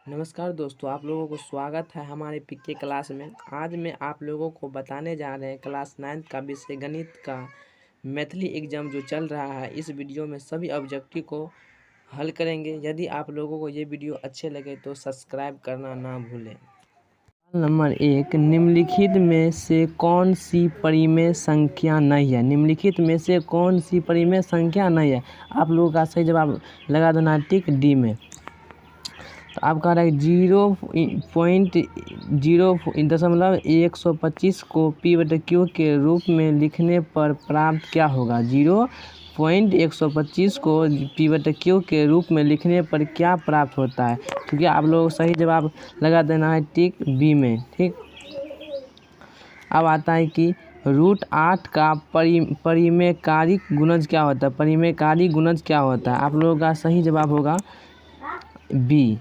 नमस्कार दोस्तों, आप लोगों को स्वागत है हमारे पीके क्लास में। आज मैं आप लोगों को बताने जा रहे हैं क्लास 9th का विषय गणित का मैथिली एग्जाम जो चल रहा है। इस वीडियो में सभी ऑब्जेक्टिव को हल करेंगे। यदि आप लोगों को ये वीडियो अच्छे लगे तो सब्सक्राइब करना ना भूलें। नंबर 1, निम्नलिखित में से कौन सी परिमेय संख्या नहीं है? निम्नलिखित में से कौन सी परिमेय संख्या नहीं है? आप लोगों का सही जवाब लगा देना है टिक डी में। तो आप कह रहे हैं 0.125 को P/Q के रूप में लिखने पर प्राप्त क्या होगा? 0.125 को P/Q के रूप में लिखने पर क्या प्राप्त होता है? ठीक है, आप लोग सही जवाब लगा देना है टिक बी में। ठीक, अब आता है कि √8 का परिमेयकारी गुणज क्या होता है? परिमेयकारी गुणज क्या होता है? आप लोगों का सही जवाब होगा बी।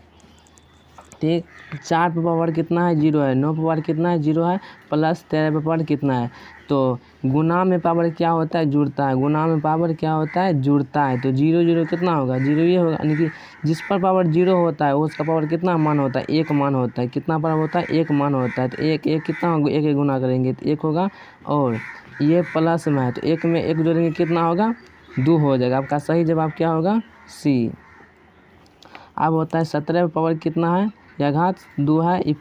ठीक, 4 पे पावर कितना है? 0 है। 9 पे पावर कितना है? 0 है। प्लस 13 पे पावर कितना है? तो गुना में पावर क्या होता है? जुड़ता है। गुना में पावर क्या होता है? जुड़ता है। तो 0 0 कितना होगा? 0 ये होगा, यानी कि जिस पर पावर 0 होता है उसका पावर कितना मान होता है? 1 मान होता है। कितना पावर होता है? 1 मान होता है। तो 1 1 कितना होगा? 1 गुना करेंगे तो 1 होगा, और ये प्लस में है तो 1 में 1 जोड़ेंगे कितना होगा? 2 हो जाएगा। आपका सही जवाब क्या होगा? सी। अब होता है 17 पे पावर कितना है? या घात 2 है। इस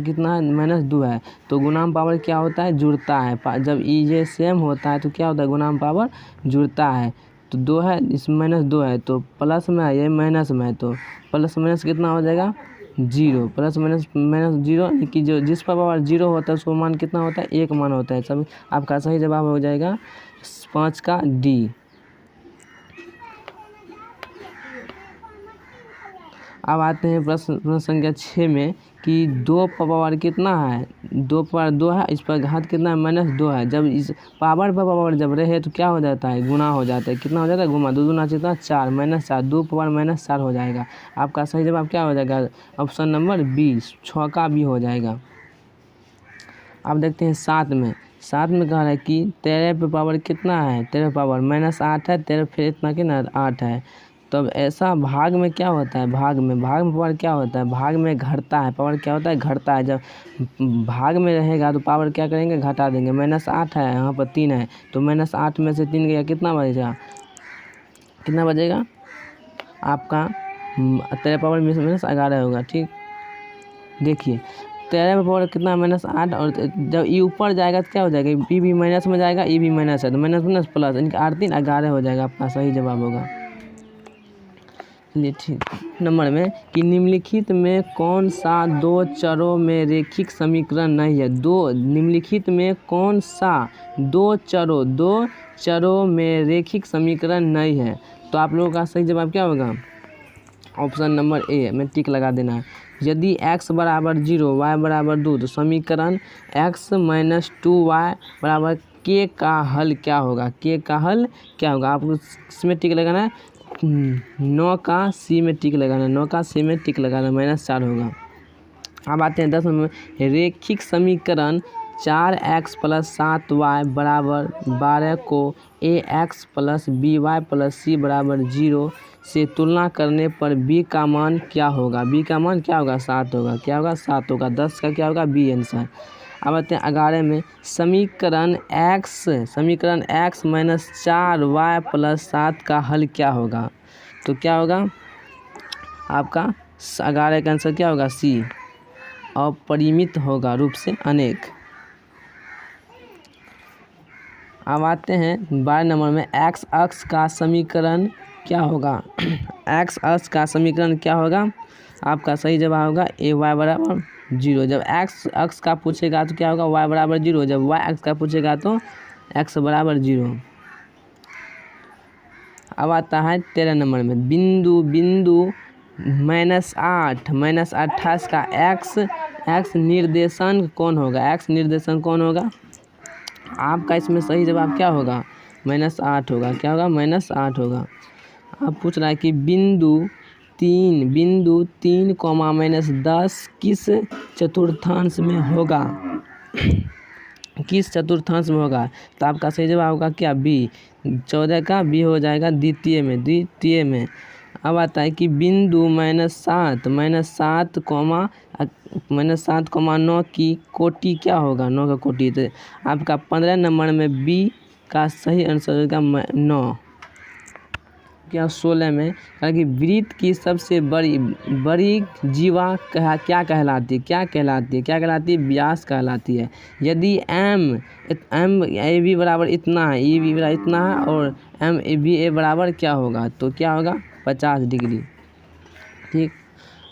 कितना है? -2 है। तो गुना में पावर क्या होता है? जुड़ता है। जब ये सेम होता है तो क्या होता है? गुना में पावर जुड़ता है। तो 2 है, इस -2 है, तो प्लस में है, ये माइनस में है, तो प्लस माइनस कितना हो जाएगा? 0। प्लस माइनस -0, कि जो जिस पर पावर 0 होता है उसको मान कितना होता है? 1 मान होता है। सब आपका सही जवाब हो जाएगा 5 का डी। अब आते हैं प्रश्न संख्या 6 में कि 2 पर पावर कितना है? 2 पर 2 है, इस पर घात कितना है? -2 है। जब इस पावर पर पावर जब रहे तो क्या हो जाता है? गुना हो जाता है। कितना हो जाता है? गुना। 2 दूना कितना? 4, -4, 2 पावर -4 हो जाएगा। आपका सही जवाब क्या हो जाएगा? ऑप्शन नंबर बी, 6 का बी हो जाएगा। अब देखते हैं 7 में। 7 में कह रहा है कि 13 पे पावर कितना है? 13 पावर -8 है। 13 फिर इतना कितना? 8 है। तब ऐसा भाग में क्या होता है? भाग में पावर क्या होता है? भाग में घटता है। पावर क्या होता है? घटता है। जब भाग में रहेगा तो पावर क्या करेंगे? घटा देंगे। -8 है, यहाँ पर 3 है, तो -8 में से 3 गया, कितना बचेगा? कितना बचेगा आपका? 13 पावर -11 होगा। ठीक, देखिए 13 पे पावर कितना? -8, और जब ई ऊपर जाएगा तो क्या हो जाएगा? ई भी माइनस में जाएगा, ई भी माइनस है, तो माइनस माइनस प्लस, यानी कि 8 3 11 हो जाएगा। आपका सही जवाब होगा। चलिए ठीक, नंबर में कि निम्नलिखित में कौन सा 2 चरों में रेखिक समीकरण नहीं है? निम्नलिखित में कौन सा 2 चरों में रेखिक समीकरण नहीं है? तो आप लोगों का सही जवाब क्या होगा? ऑप्शन नंबर ए में टिक लगा देना है। यदि x बराबर 0, y बराबर 2, तो समीकरण x - 2y बराबर k का हल क्या होगा? k का हल क्या होगा? आपको इसमें टिक लगाना है। 9 का सी में टिक लगाना है। 9 का सी में टिक लगाना, -4 होगा। अब आते हैं 10 में। रेखिक समीकरण 4x + 7y बराबर 12 को ax + by + c बराबर 0 से तुलना करने पर b का मान क्या होगा? b का मान क्या होगा? 7 होगा। क्या होगा? 7 होगा। 10 का क्या होगा? b answer. अब आते हैं 11 में। समीकरण x - 4y + 7 का हल क्या होगा? तो क्या होगा आपका? 11 का आंसर क्या होगा? सी, अपरिमित होगा रूप से अनेक। अब आते हैं 12 नंबर में। x अक्ष का समीकरण क्या होगा? x अक्ष का समीकरण क्या होगा? आपका सही जवाब होगा ए, y बराबर 0। जब x अक्ष का पूछेगा तो क्या होगा? y बराबर 0। जब y अक्ष का पूछेगा तो x बराबर 0। अब आता है 13 नंबर में। बिंदु -8 -28 का x निर्देशांक कौन होगा? x निर्देशांक कौन होगा? आपका इसमें सही जवाब क्या होगा? -8 होगा। क्या होगा? -8 होगा। अब पूछ रहा है कि बिंदु 3, -10 किस चतुर्थांश में होगा? किस चतुर्थांश में होगा? तो आपका सही जवाब होगा क्या? बी, 14 का बी हो जाएगा, द्वितीय में। अब आता है कि बिंदु -7,9 की कोटि क्या होगा, 9 का कोटि। तो आपका 15 नंबर में बी का सही आंसर होगा 9। क्या 16 में कहा कि वृत्त की सबसे बड़ी जीवा क्या कहलाती है, व्यास कहलाती है। यदि एम ए बी बराबर इतना है, ई बी बराबर इतना है और एम ए बी ए बराबर क्या होगा, तो क्या होगा 50 डिग्री। ठीक,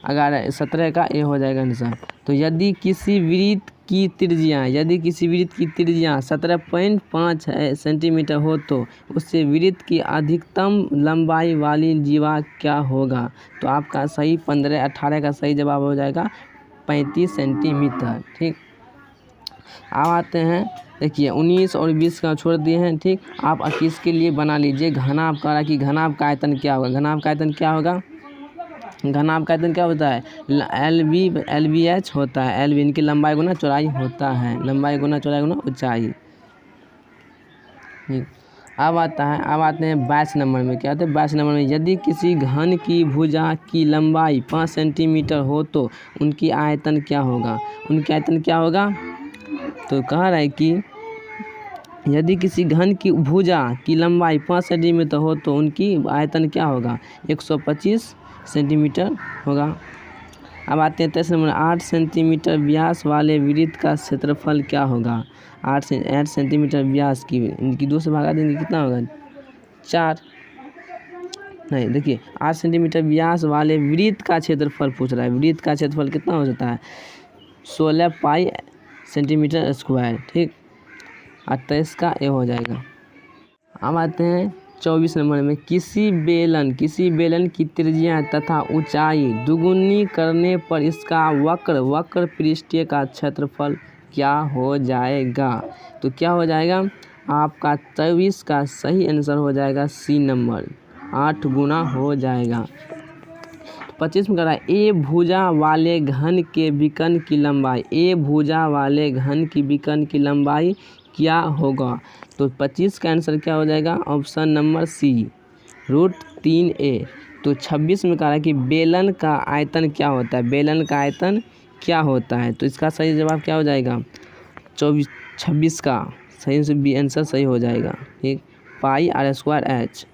अगर 17 का ए हो जाएगा आंसर। तो यदि किसी वृत्त की त्रिज्या 17.5 सेंटीमीटर हो तो उससे वृत्त की अधिकतम लंबाई वाली जीवा क्या होगा। तो आपका सही 18 का सही जवाब हो जाएगा 35 सेंटीमीटर। ठीक, अब आते हैं, देखिए 19 और 20 का छोड़ दिए हैं। ठीक, आप 21 के लिए बना लीजिए। घनाभ कह रहा है कि घनाभ का आयतन क्या होगा। घनाभ का आयतन क्या होता है, एल बी एच होता है। एल बी इनकी लंबाई गुना चौड़ाई होता है, लंबाई गुना चौड़ाई गुना ऊंचाई। अब आते हैं 22 नंबर में। क्या होता है 22 नंबर में, यदि किसी घन की भुजा की लंबाई 5 सेंटीमीटर हो तो उनकी आयतन क्या होगा। तो कह रहा है कि यदि किसी घन की भुजा की लंबाई 5 सेंटीमीटर हो तो उनकी आयतन क्या होगा, 125 सेंटीमीटर होगा। अब आते हैं 23 नंबर, 8 सेंटीमीटर व्यास वाले वृत्त का क्षेत्रफल क्या होगा। 8 सेंटीमीटर व्यास की, इनकी 2 से भागा देंगे कितना होगा 4। नहीं, देखिए 8 सेंटीमीटर व्यास वाले वृत्त का क्षेत्रफल पूछ रहा है। वृत्त का क्षेत्रफल कितना हो जाता है 16 पाई सेंटीमीटर स्क्वायर। ठीक, 28 का ए हो जाएगा। अब आते हैं 24 नंबर में, किसी बेलन की त्रिज्या तथा ऊंचाई दुगुनी करने पर इसका वक्र पृष्ठीय का क्षेत्रफल क्या हो जाएगा। तो क्या हो जाएगा, आपका 24 का सही आंसर हो जाएगा सी नंबर, 8 गुना हो जाएगा। 25 में कह रहा है ए भुजा वाले घन के विकर्ण की लंबाई क्या होगा। तो 25 का आंसर क्या हो जाएगा, ऑप्शन नंबर सी, √3a। तो 26 में कह रहा है कि बेलन का आयतन क्या होता है। तो इसका सही जवाब क्या हो जाएगा 26 का सही से बी आंसर सही हो जाएगा। ठीक, पाई r² h।